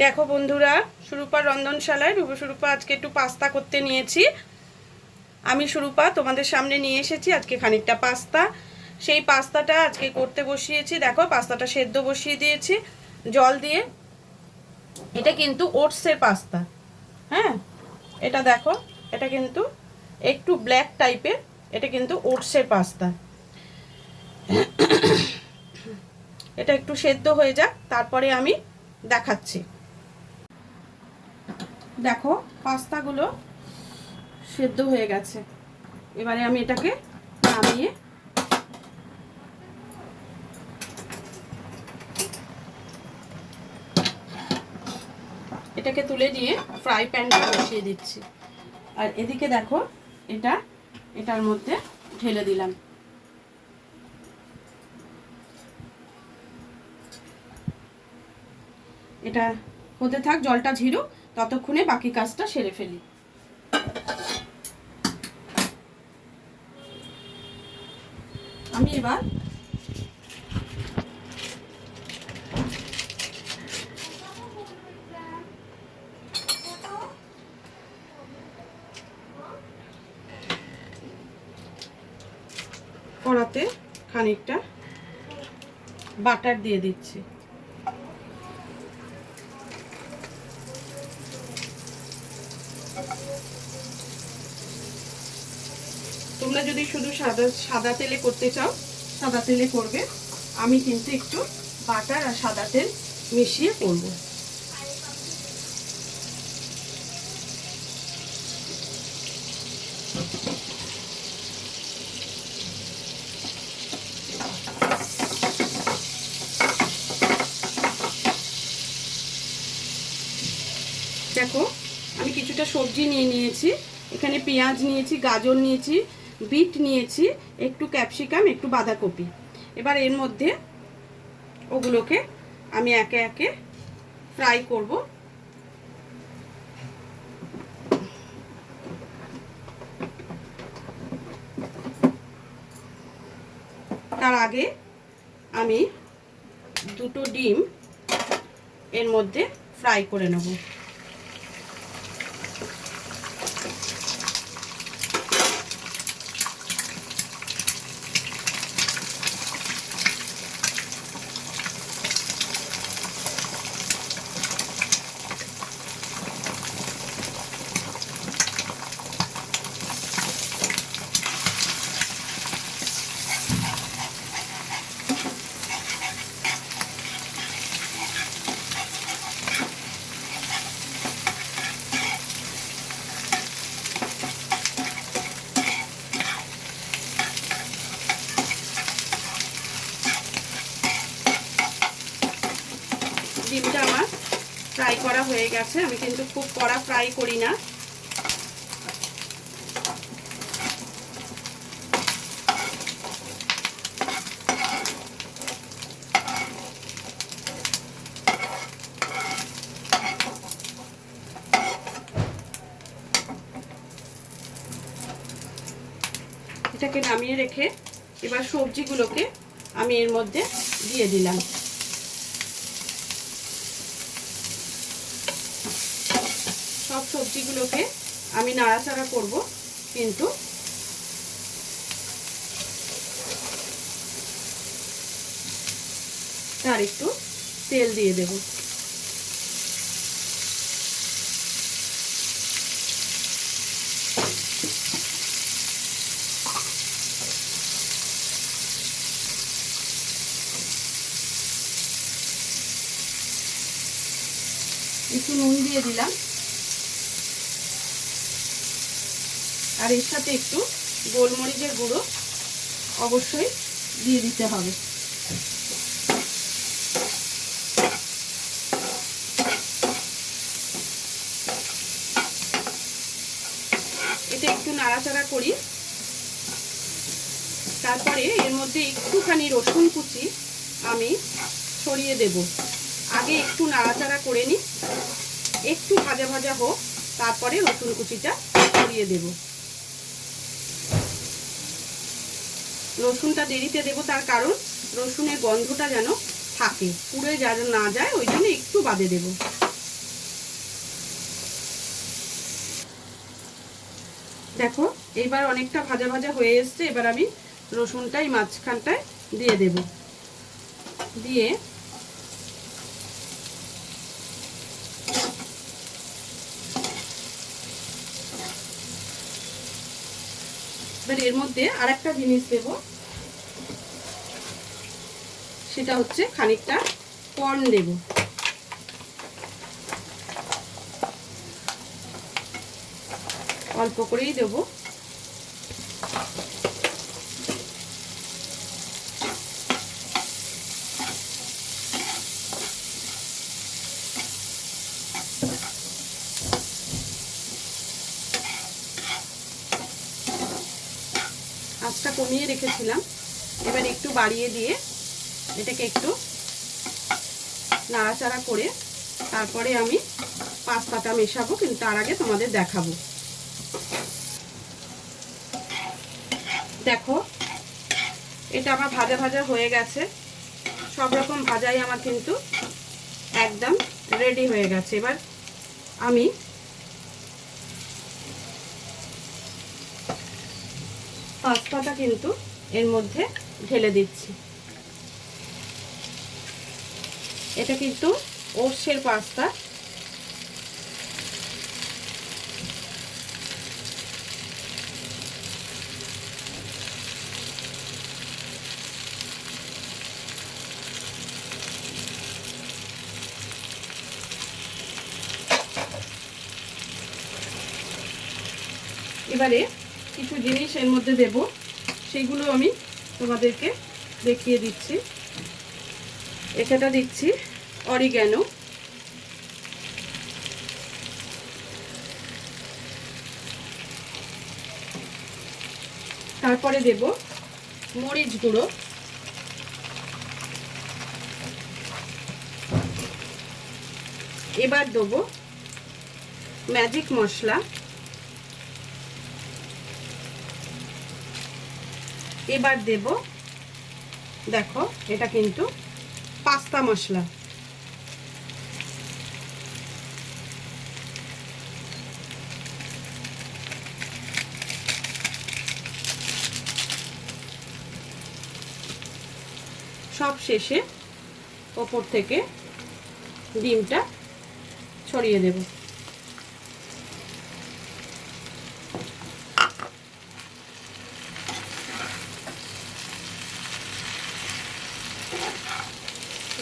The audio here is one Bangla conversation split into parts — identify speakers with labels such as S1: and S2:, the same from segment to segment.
S1: দেখো বন্ধুরা, সুরূপার রন্ধনশালায় সুরূপা আজকে একটু পাস্তা করতে নিয়েছি। আমি সুরূপা তোমাদের সামনে নিয়ে এসেছি আজকে খানিকটা পাস্তা। সেই পাস্তাটা আজকে করতে বসিয়েছি। দেখো পাস্তাটা সেদ্ধ বসিয়ে দিয়েছি জল দিয়ে। এটা কিন্তু ওটসের পাস্তা। হ্যাঁ, এটা দেখো, এটা কিন্তু একটু ব্ল্যাক টাইপের। এটা কিন্তু ওটসের পাস্তা। এটা একটু সেদ্ধ হয়ে যাক, তারপরে আমি দেখাচ্ছি। দেখো পাস্তাগুলো সেদ্ধ হয়ে গেছে। এবারে আমি এটাকে নামিয়ে এটাকে তুলে নিয়ে ফ্রাই প্যানটা বসিয়ে দিচ্ছি। আর এদিকে দেখো, এটার মধ্যে ঢেলে দিলাম। এটা হতে থাক, জলটা ঝিরুক, ততক্ষণে বাকি কাজটা সেরে ফেলি। আমি এবার কড়াতে খানিকটা বাটার দিয়ে দিচ্ছি। তোমরা যদি শুধু সাদা তেলে করতে চাও সাদা তেলে করবে। আমি কিন্তু একটু বাটার আর সাদা তেল মিশিয়ে করব। দেখো আমি কিছুটা সবজি নিয়ে নিয়েছি। এখানে পেঁয়াজ নিয়েছি, গাজর নিয়েছি, বিট নিয়েছি, একটু ক্যাপসিকাম, একটু বাঁধাকপি। এবার এর মধ্যে ওগুলোকে আমি একে একে ফ্রাই করব। তার আগে আমি দুটো ডিম এর মধ্যে ফ্রাই করে নেব। ডিমটা আমার ফ্রাই করা হয়ে গেছে। আমি কিন্তু খুব কড়া ফ্রাই করি না। এটাকে নামিয়ে রেখে এবার সবজিগুলোকে আমি এর মধ্যে দিয়ে দিলাম। সব সবজিগুলোকে আমি নাড়াচাড়া করব, কিন্তু তার একটু তেল দিয়ে দেব। একটু নুন দিয়ে দিলাম, আর এর সাথে একটু গোলমরিচের গুঁড়ো অবশ্যই দিয়ে দিতে হবে। এটা একটু নাড়াচাড়া করি। তারপরে এর মধ্যে একটুখানি রসুন কুচি আমি ছড়িয়ে দেব। আগে একটু নাড়াচাড়া করে নিই, একটু ভাজা ভাজা হোক, তারপরে রসুন কুচিটা ছড়িয়ে দেব। রসুনটা দেরিতে দেব, তার কারণ রসুনের গন্ধটা যেন থাকে, পুড়ে যেন না যায়, ওই জন্য একটু বাদে দেব। দেখো এইবার অনেকটা ভাজা ভাজা হয়ে এসছে। এবার আমি রসুনটা এই মাঝখানটায় দিয়ে দেব, দিয়ে এবার এর মধ্যে আরেকটা জিনিস দেব, সেটা হচ্ছে খানিকটা কর্ন দেব। অল্প করেই দেব। আঁচটা কমিয়ে রেখেছিলাম, এবার একটু বাড়িয়ে দিয়ে এটাকে একটু নাড়াচাড়া করে তারপরে আমি পাস্তাটা মেশাবো, কিন্তু তার আগে তোমাদের দেখাবো। দেখো এটা আমার ভাজা ভাজা হয়ে গেছে, সব রকম ভাজাই আমার কিন্তু একদম রেডি হয়ে গেছে। এবার আমি পাস্তাটা কিন্তু এর মধ্যে ঢেলে দিচ্ছি। এটা কিন্তু ওটসের পাস্তা। এবারে কিছু জিনিস এর মধ্যে দেব, সেগুলো আমি তোমাদেরকে দেখিয়ে দিচ্ছি। এখানটা দিচ্ছি অরিগ্যানো, তারপরে দেব মরিচ গুঁড়ো, এবার দেব ম্যাজিক মশলা, এবার দেব দেখো এটা কিন্তু পাস্তা মশলা। সব শেষে ওপর থেকে ডিমটা ছড়িয়ে দেব।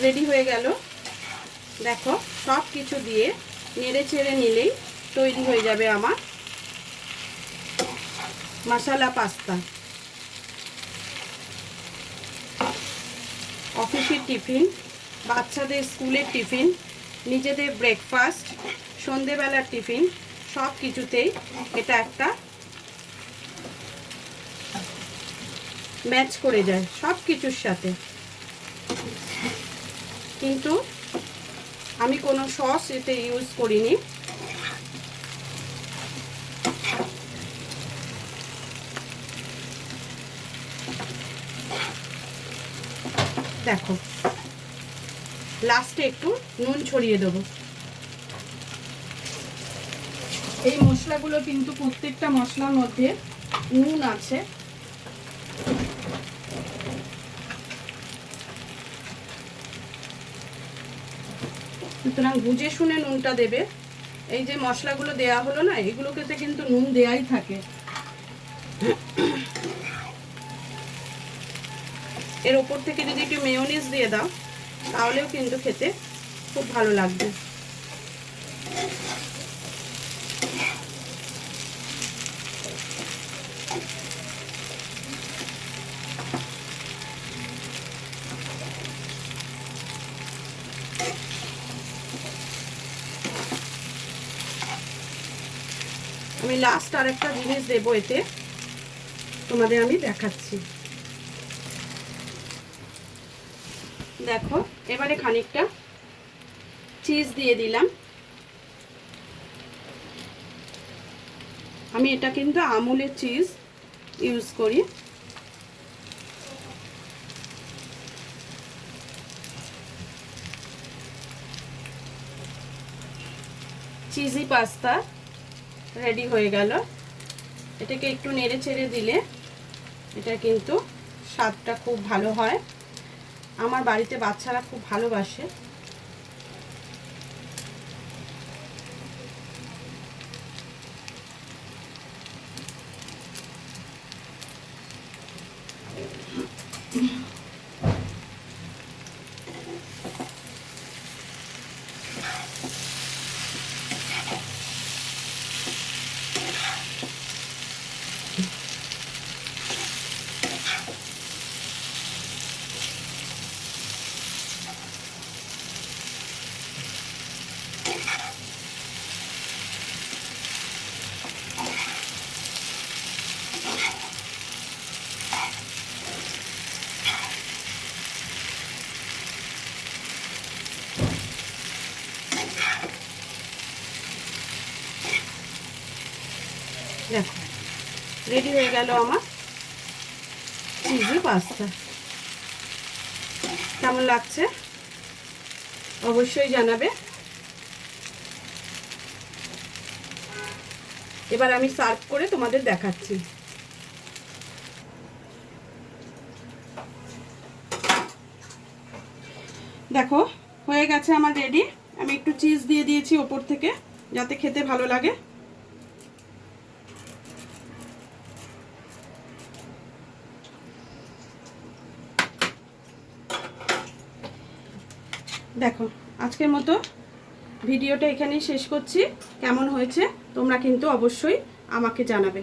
S1: রেডি হয়ে গেল। দেখো সব কিছু দিয়ে নেড়ে চেড়ে নিলেই তৈরি হয়ে যাবে আমার মশলা পাস্তা। অফিসের টিফিন, বাচ্চাদের স্কুলের টিফিন, নিজেদের ব্রেকফাস্ট, সন্ধেবেলার টিফিন, সব কিছুতেই এটা একটা ম্যাচ করে যায় সব কিছুর সাথে। কিন্তু আমি কোনো সস এতে ইউজ করিনি। দেখো লাস্টে একটু নুন ছড়িয়ে দেবো। এই মশলাগুলো কিন্তু প্রত্যেকটা মশলার মধ্যে নুন আছে। সুতরাং বুঝে শুনে নুনটা দেবে। এই যে মশলাগুলো দেয়া হলো না, এগুলোতে কিন্তু নুন দেয়াই থাকে। এর ওপর থেকে যদি একটু মেয়োনিজ দিয়ে দাও তাহলেও কিন্তু খেতে খুব ভালো লাগবে। আমি লাস্ট আরেকটা জিনিস দেব এতে, তোমাদের আমি দেখাচ্ছি। দেখো এবারে খানিকটা চিজ দিয়ে দিলাম। আমি এটা কিন্তু আমুলের চিজ ইউজ করি। চিজি পাস্তা রেডি হয়ে গেল। এটাকে একটু নেড়ে চেড়ে দিলে এটা কিন্তু স্বাদটা খুব ভালো হয়। আমার বাড়িতে বাচ্চারা খুব ভালোবাসে। দেখো রেডি হয়ে গেল আমার চিজি পাস্তা। কেমন লাগছে অবশ্যই জানাবে। এবার আমি সার্ভ করে তোমাদের দেখাচ্ছি। দেখো হয়ে গেছে আমার রেডি। আমি একটু চিজ দিয়ে দিয়েছি ওপর থেকে যাতে খেতে ভালো লাগে। দেখো আজকের মতো ভিডিওটা এখানেই শেষ করছি। কেমন হয়েছে তোমরা কিন্তু অবশ্যই আমাকে জানাবে।